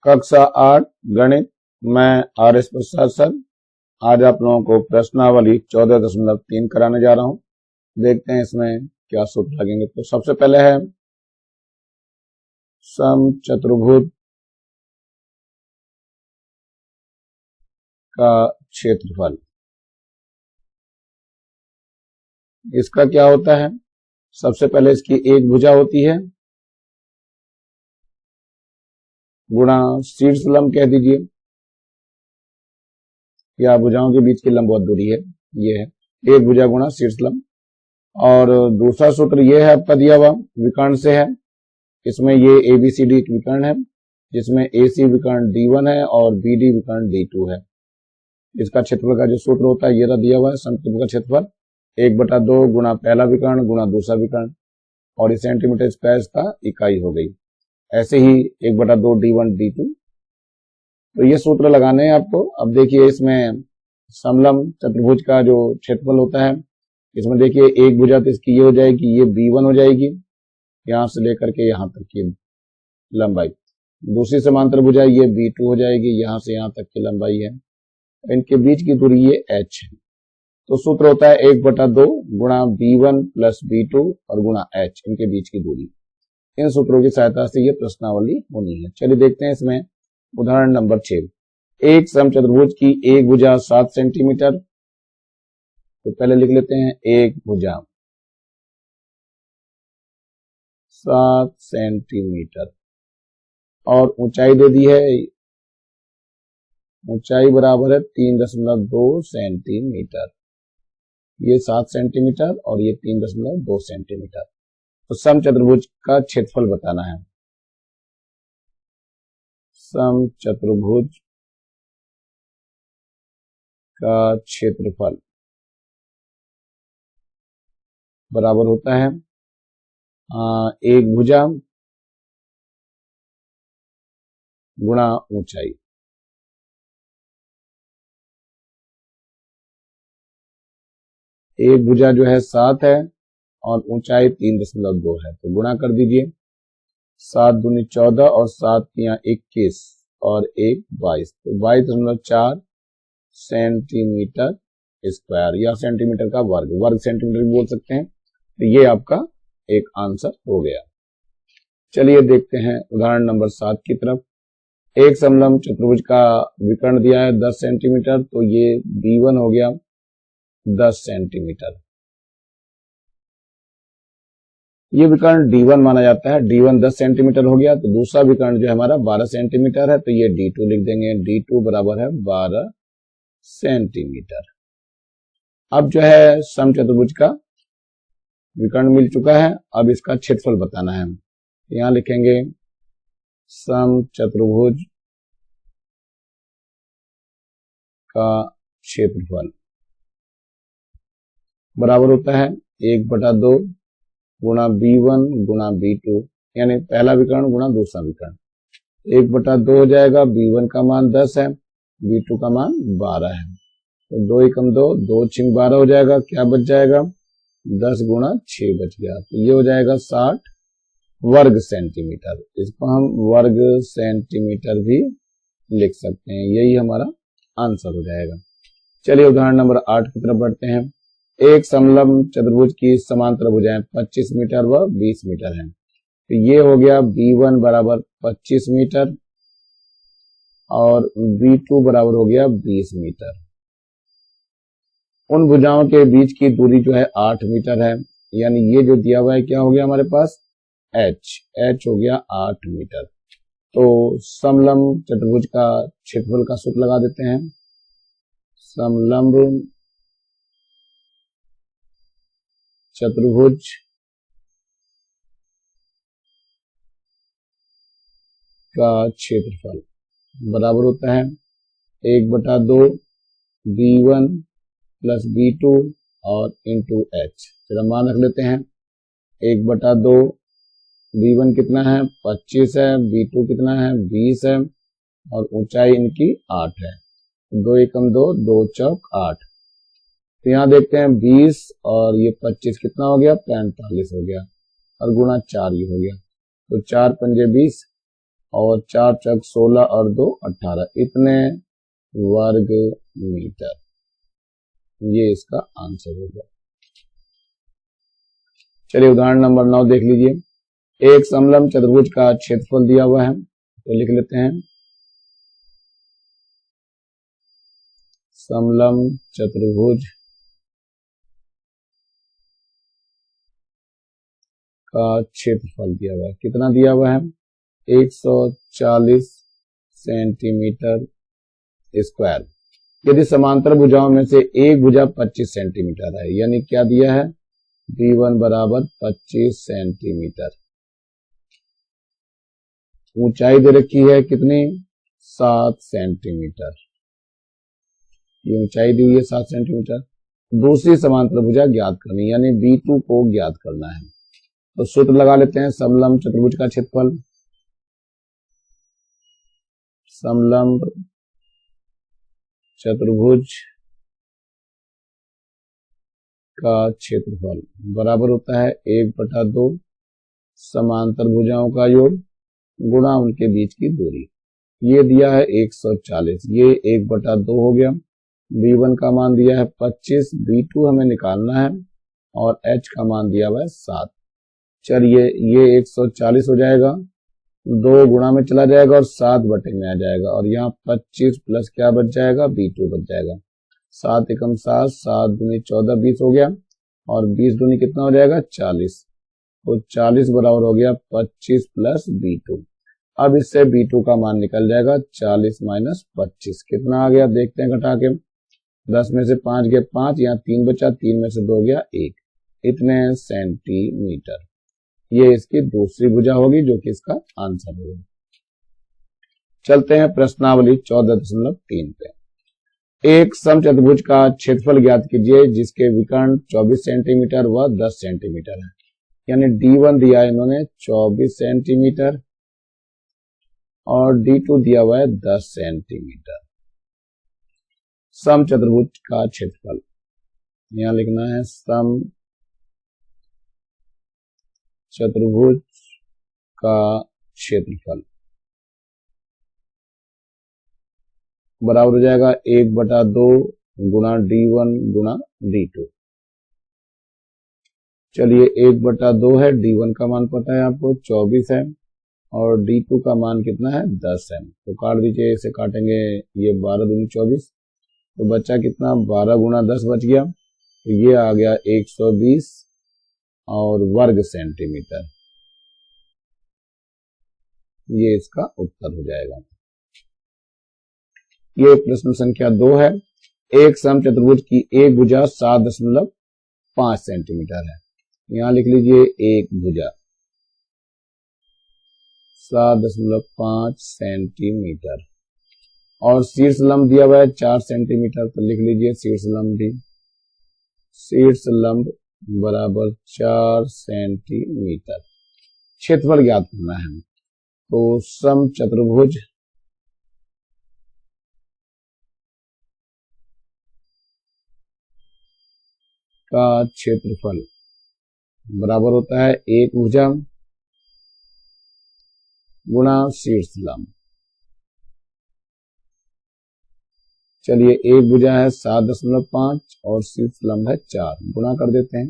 कक्षा 8 गणित। मैं RS प्रसाद सर आज आप लोगों को प्रश्नावली 14.3 कराने जा रहा हूं। देखते हैं इसमें क्या सूत्र लगेंगे। तो सबसे पहले है समचतुर्भुज का क्षेत्रफल। इसका क्या होता है, सबसे पहले इसकी एक भुजा होती है गुणा शीर्ष लंब कह दीजिए, या भुजाओं के बीच की लंबवत दूरी है, ये है एक भुजा गुणा शीर्ष लंब। और दूसरा सूत्र ये है आपका दिया हुआ विकर्ण से है। इसमें ये ABCD एक विकर्ण है जिसमें AC विकर्ण D1 है और BD विकर्ण D2 है। इसका क्षेत्रफल का जो सूत्र होता है ये रहा दिया हुआ है। समचतुर्भुज का क्षेत्रफल 1/2 गुणा पहला विकर्ण गुणा दूसरा विकर्ण, और इस सेंटीमीटर स्क्वायर का इकाई हो गई। ऐसे ही 1/2 D1 D2। तो ये सूत्र लगाने हैं आपको। अब देखिए इसमें समलंब चतुर्भुज का जो क्षेत्रफल होता है, इसमें देखिए एक भुजा तो इसकी ये हो जाएगी, ये B1 हो जाएगी, यहां से लेकर के यहां तक की लंबाई। दूसरी समांतर भुजा ये B2 हो जाएगी, यहां से यहां तक की लंबाई है। इनके बीच की दूरी ये H है। तो सूत्र होता है 1/2 गुणा B1 प्लस B2 और गुणा H, इनके बीच की दूरी। इन सूत्रों की सहायता से ये प्रश्नावली होनी है। चलिए देखते हैं इसमें उदाहरण नंबर 6। एक समचतुर्भुज की एक भुजा 7 सेंटीमीटर। तो पहले लिख लेते हैं एक भुजा 7 सेंटीमीटर और ऊंचाई दे दी है, ऊंचाई बराबर है 3.2 सेंटीमीटर। ये 7 सेंटीमीटर और ये 3.2 सेंटीमीटर। तो समचतुर्भुज का क्षेत्रफल बताना है। समचतुर्भुज का क्षेत्रफल बराबर होता है एक भुजा गुणा ऊंचाई। एक भुजा जो है 7 है और ऊंचाई 3.2 है, तो गुणा कर दीजिए। 7 दूनी 14 और 7 या 21 और 1 22, तो 22.4 सेंटीमीटर स्क्वायर या सेंटीमीटर का वर्ग, वर्ग सेंटीमीटर भी बोल सकते हैं। तो ये आपका एक आंसर हो गया। चलिए देखते हैं उदाहरण नंबर 7 की तरफ। एक समलंब चतुर्भुज का विकर्ण दिया है 10 सेंटीमीटर, तो ये B1 हो गया 10 सेंटीमीटर। ये विकर्ण D1 माना जाता है, D1 10 सेंटीमीटर हो गया। तो दूसरा विकर्ण जो हमारा 12 सेंटीमीटर है, तो ये D2 लिख देंगे। D2 बराबर है 12 सेंटीमीटर। अब जो है समचतुर्भुज का विकर्ण मिल चुका है, अब इसका क्षेत्रफल बताना है। यहां लिखेंगे समचतुर्भुज का क्षेत्रफल बराबर होता है 1/2 गुणा B1 गुणा B2, यानी पहला विकर्ण गुणा दूसरा विकर्ण। 1/2 हो जाएगा, B1 का मान 10 है, B2 का मान 12 है। तो 2 एकम 2, 2 6 12 हो जाएगा। क्या बच जाएगा, 10 गुणा 6 बच गया। तो ये हो जाएगा 60 वर्ग सेंटीमीटर। इसको हम वर्ग सेंटीमीटर भी लिख सकते हैं। यही हमारा आंसर हो जाएगा। चलिए उदाहरण नंबर 8 की तरफ बढ़ते हैं। एक समलंब चतुर्भुज की समांतर भुजाएं 25 मीटर व 20 मीटर हैं। तो ये हो गया B1 बराबर 25 मीटर और B2 बराबर हो गया 20 मीटर। उन भुजाओं के बीच की दूरी जो है 8 मीटर है, यानी ये जो दिया हुआ है क्या हो गया हमारे पास H हो गया 8 मीटर। तो समलंब चतुर्भुज का क्षेत्रफल का सूत्र लगा देते हैं। समलंब चतुर्भुज का क्षेत्रफल बराबर होता है 1/2 B1 प्लस B2 और इंटू H। चलो मान रख लेते हैं 1/2 B1 कितना है 25 है, B2 कितना है 20 है और ऊंचाई इनकी 8 है। 2 एकम 2, 2 चौक 8। तो यहाँ देखते हैं 20 और ये 25 कितना हो गया 45 हो गया और गुणा 4 ये हो गया। तो 4 पंजे 20 और 4 चक 16 और 2 18, इतने वर्ग मीटर। ये इसका आंसर होगा। चलिए उदाहरण नंबर 9 देख लीजिए। एक समलंब चतुर्भुज का क्षेत्रफल दिया हुआ है, तो लिख लेते हैं समलंब चतुर्भुज का क्षेत्रफल दिया हुआ है। कितना दिया हुआ है? 140 सेंटीमीटर स्क्वायर। यदि समांतर भुजाओं में से एक भुजा 25 सेंटीमीटर है, यानी क्या दिया है? B1 बराबर 25 सेंटीमीटर। ऊंचाई दे रखी है कितनी? 7 सेंटीमीटर। ये ऊंचाई दी हुई है 7 सेंटीमीटर। दूसरी समांतर भुजा ज्ञात करनी, यानी B2 को ज्ञात करना है। तो सूत्र लगा लेते हैं समलंब चतुर्भुज का क्षेत्रफल। समलंब चतुर्भुज का क्षेत्रफल बराबर होता है 1/2 समांतर भुजाओं का योग गुणा उनके बीच की दूरी। ये दिया है 140, ये 1/2 हो गया। B1 का मान दिया है 25, B2 हमें निकालना है और H का मान दिया हुआ है 7। चलिए ये 140 हो जाएगा, 2 गुणा में चला जाएगा और 7 बटे में आ जाएगा, और यहाँ 25 प्लस क्या बच जाएगा? B2 बच जाएगा। 7 एकम 7, 7 दूनी 14, 20 हो गया, और 20 दूनी कितना हो जाएगा? 40। तो 40 बराबर हो गया 25 प्लस B2। अब इससे B2 का मान निकल जाएगा 40 माइनस 25। कितना आ गया देखते हैं घटा के। 10 में से 5 गया 5, यहाँ 3 बचा, 3 में से 2 गया 1, इतने सेंटीमीटर। ये इसकी दूसरी भुजा होगी, जो कि इसका आंसर होगा। चलते हैं प्रश्नावली 14.3 पे। एक समचतुर्भुज का क्षेत्रफल ज्ञात कीजिए जिसके विकर्ण 24 सेंटीमीटर व 10 सेंटीमीटर है। यानी D1 दिया है इन्होंने 24 सेंटीमीटर और D2 दिया हुआ है 10 सेंटीमीटर। समचतुर्भुज का क्षेत्रफल यहां लिखना है सम चतुर्भुज का क्षेत्रफल बराबर हो जाएगा 1/2 गुणा D1 गुणा D2। चलिए 1/2 है, D1 का मान पता है आपको 24 है और D2 का मान कितना है? 10 है। तो काट दीजिए, इसे काटेंगे, ये 12 दूनी 24, तो बच्चा कितना? 12 गुणा 10 बच गया, तो ये आ गया 120 और वर्ग सेंटीमीटर। ये इसका उत्तर हो जाएगा। ये प्रश्न संख्या 2 है। एक समचतुर्भुज की एक भुजा 7.5 सेंटीमीटर है। यहां लिख लीजिए एक भुजा 7.5 सेंटीमीटर और शीर्ष लंब दिया हुआ है 4 सेंटीमीटर, तो लिख लीजिए शीर्ष लंब भी। शीर्ष लंब बराबर 4 सेंटीमीटर। क्षेत्रफल ज्ञात करना है, तो समचतुर्भुज का क्षेत्रफल बराबर होता है एक भुजा गुणा शीर्ष लंब। चलिए एक भुजा है 7.5 और शीर्ष लंब है 4, गुणा कर देते हैं।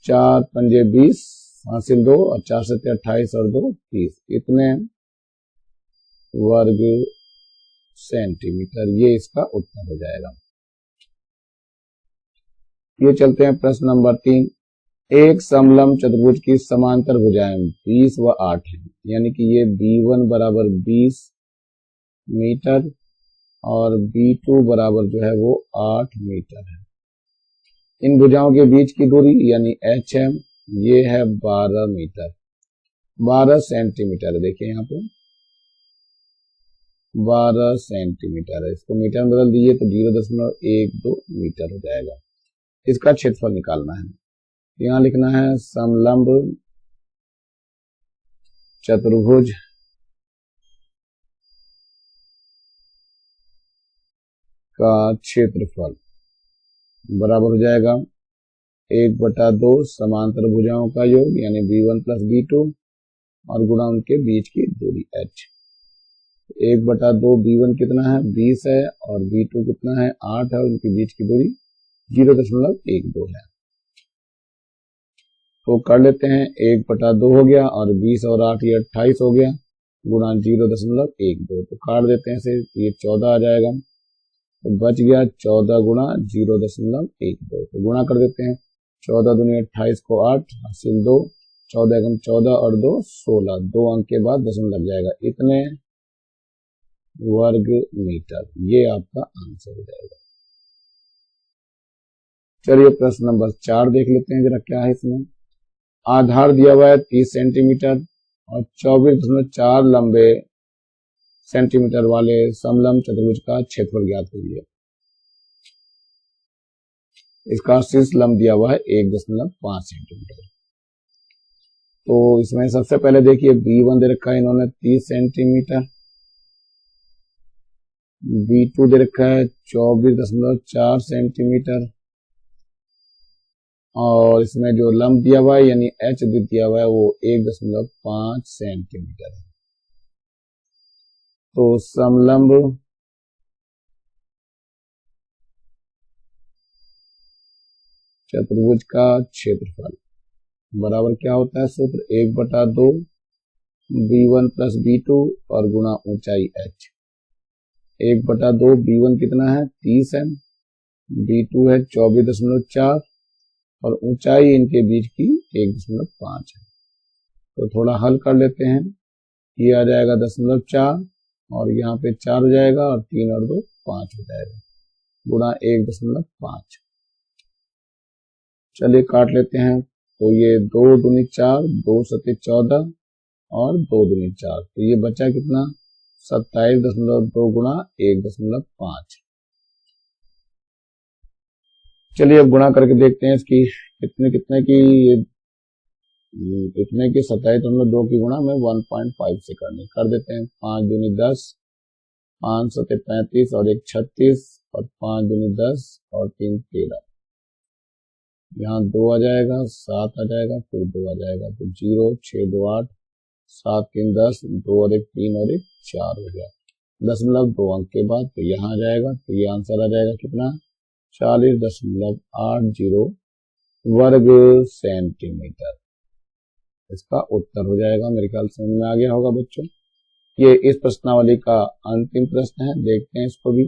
4 पंजे 20, हासिल 2 और 4 से 28 और 2 30, इतने वर्ग सेंटीमीटर। ये इसका उत्तर हो जाएगा। ये चलते हैं प्रश्न नंबर 3। एक समलंब चतुर्भुज की समांतर भुजाएं 20 व 8 है, यानी कि ये B1 बराबर 20 मीटर और B2 बराबर जो है वो 8 मीटर है। इन भुजाओं के बीच की दूरी यानी H है, ये है 12 मीटर, 12 सेंटीमीटर है। देखिए यहाँ पे 12 सेंटीमीटर है, इसको मीटर में बदल दीजिए तो 0.12 मीटर हो जाएगा। इसका क्षेत्रफल निकालना है। यहां लिखना है समलंब चतुर्भुज का क्षेत्रफल बराबर हो जाएगा 1/2 समांतर भुजाओं का योग यानी B1 प्लस B2 और गुणा उनके बीच की दूरी h। 1/2 b1 कितना है 20 है और b2 कितना है 8 है और उनके बीच की दूरी 0.12 है। तो कर लेते हैं 1/2 हो गया और 20 और 8 ये 28 हो गया गुणा 0.12 तो काट देते हैं इसे, ये 14 आ जाएगा। तो बच गया 14 गुणा 0.12 तो गुणा कर देते हैं 14 दूनी 28 को 8 हासिल 2 14 एकम 14 और 2 16 2 अंक के बाद दशमलव लग जाएगा इतने वर्ग मीटर। ये आपका आंसर हो जाएगा। चलिए प्रश्न नंबर 4 देख लेते हैं जरा क्या है इसमें। आधार दिया हुआ है 30 सेंटीमीटर और 24.4 लंबे सेंटीमीटर वाले समलंब चतुर्भुज का क्षेत्रफल ज्ञात कीजिए। इसका शीर्ष लंब दिया हुआ है 1.5 सेंटीमीटर। तो इसमें सबसे पहले देखिए B1 दे रखा है इन्होंने 30 सेंटीमीटर, B2 दे रखा है 24.4 सेंटीमीटर और इसमें जो लंब दिया हुआ है यानी H दिया हुआ है वो 1.5 सेंटीमीटर है। तो समलंब चतुर्भुज का क्षेत्रफल बराबर क्या होता है सूत्र 1/2 B1 प्लस B2 और गुणा ऊंचाई h। 1/2 B1 कितना है 30 है, B2 है 24.4 और ऊंचाई इनके बीच की 1.5 है। तो थोड़ा हल कर लेते हैं, ये आ जाएगा 0.4 और यहाँ पे 4 हो जाएगा और 3 और 2 5 हो जाएगा गुणा 1.5। चलिए काट लेते हैं। तो ये 2 दूनी 4 2 सत्ते 14 और 2 दूनी 4 तो ये बचा कितना 27.2 गुणा 1.5। चलिए अब गुणा करके देखते हैं इसकी कितने की इतने की 27.2 की गुणा में 1.5 से करनी कर देते हैं। 5 दूनी 10 5 सत्ते 35 और 1 36 और 5 दूनी 10 और 3 13 यहाँ 2 आ जाएगा 7 आ जाएगा फिर 2 आ जाएगा तो 0 6 2 8 7 3 10 2 और 1 3 और 1 4 हो गया 0.2 अंक के बाद तो यहाँ आ जाएगा तो ये आंसर आ जाएगा कितना 40.80 वर्ग सेंटीमीटर इसका उत्तर हो जाएगा। मेरे ख्याल समझ में आ गया होगा बच्चों। ये इस प्रश्नावली का अंतिम प्रश्न है, देखते हैं इसको भी।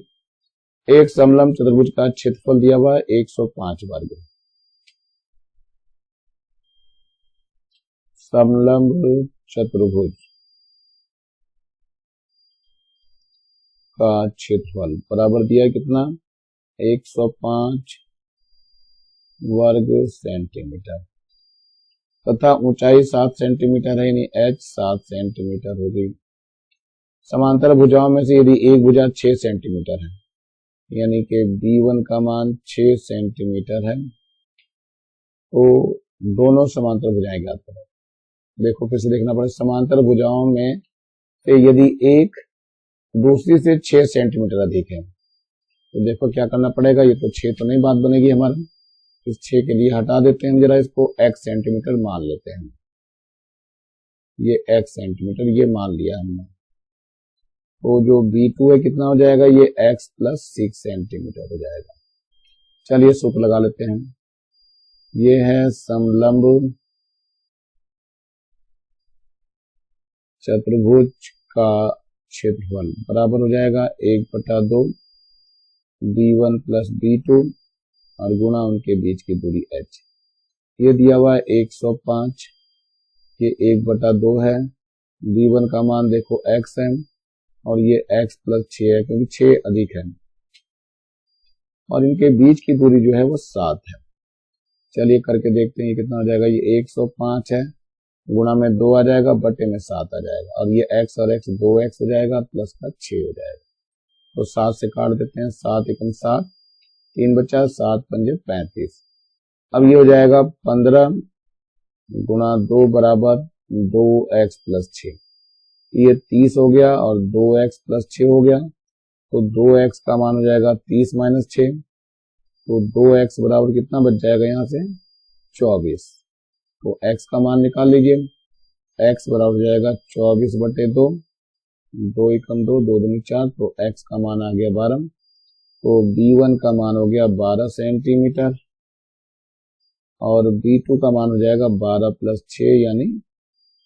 एक समलंब चतुर्भुज का क्षेत्रफल दिया हुआ है 105 वर्ग। समलंब चतुर्भुज का क्षेत्रफल बराबर दिया है कितना 105 वर्ग सेंटीमीटर तथा ऊंचाई 7 सेंटीमीटर है यानी h 7 सेंटीमीटर हो गई। समांतर भुजाओं में से यदि एक भुजा 6 सेंटीमीटर है यानी कि B1 का मान 6 सेंटीमीटर है तो दोनों समांतर भुजाएं ज्ञात करें। देखो फिर से देखना पड़ेगा, समांतर भुजाओं में से यदि एक दूसरी से 6 सेंटीमीटर अधिक है तो देखो क्या करना पड़ेगा। ये तो 6 तो नहीं बात बनेगी हमारी, इस 6 के लिए हटा देते हैं जरा, इसको x सेंटीमीटर मान लेते हैं। ये x सेंटीमीटर ये मान लिया हमने। तो जो B2 है कितना हो जाएगा ये x प्लस 6 सेंटीमीटर हो जाएगा। चलिए सूत्र लगा लेते हैं। ये है समलंब चतुर्भुज का क्षेत्रफल बराबर हो जाएगा 1/2 B1 प्लस B2 और गुणा उनके बीच की दूरी h। ये दिया हुआ है 105, ये 1/2 है, B1 का मान देखो x है और ये x प्लस 6 है क्योंकि 6 अधिक है और इनके बीच की दूरी जो है वो 7 है। चलिए करके देखते हैं ये कितना हो जाएगा। ये 105 है गुणा में 2 आ जाएगा बटे में 7 आ जाएगा और ये x और x 2x हो जाएगा प्लस का 6 हो जाएगा। तो 7 से काट देते हैं, 7 एकम 7 3 बचा 7 पंजे 35। अब ये हो जाएगा 15 गुणा 2 बराबर 2x प्लस 6। ये 30 हो गया और 2x प्लस 6 हो गया तो 2x का मान हो जाएगा 30 माइनस 6 तो 2x बराबर कितना बच जाएगा यहाँ से 24। तो x का मान निकाल लीजिए। x बराबर हो जाएगा 24/2, 2 एकम 2, 2 दूनी 4, तो x का मान आ गया 12। तो B1 का मान हो गया 12 सेंटीमीटर और B2 का मान हो जाएगा 12 + 6 यानी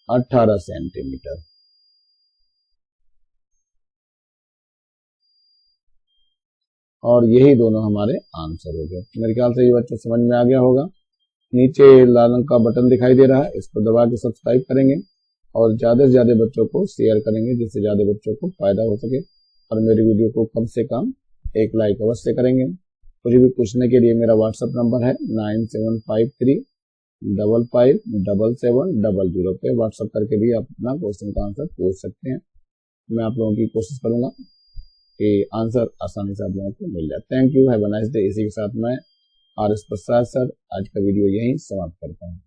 18 सेंटीमीटर। और यही दोनों हमारे आंसर हो गए। मेरे ख्याल से ये बच्चों समझ में आ गया होगा। नीचे लाल रंग का बटन दिखाई दे रहा है, इसको दबा के सब्सक्राइब करेंगे और ज़्यादा से ज़्यादा बच्चों को शेयर करेंगे जिससे ज़्यादा बच्चों को फायदा हो सके। और मेरी वीडियो को कम से कम एक लाइक अवश्य करेंगे। कुछ भी पूछने के लिए मेरा व्हाट्सएप नंबर है 9753557700 पे व्हाट्सएप करके भी आप अपना क्वेश्चन का आंसर पूछ सकते हैं। मैं आप लोगों की कोशिश करूंगा कि आंसर आसानी से आप लोगों को मिल जाए। Thank you, have a nice day. इसी के साथ मैं RS प्रसाद सर आज का वीडियो यहीं समाप्त करता हूँ।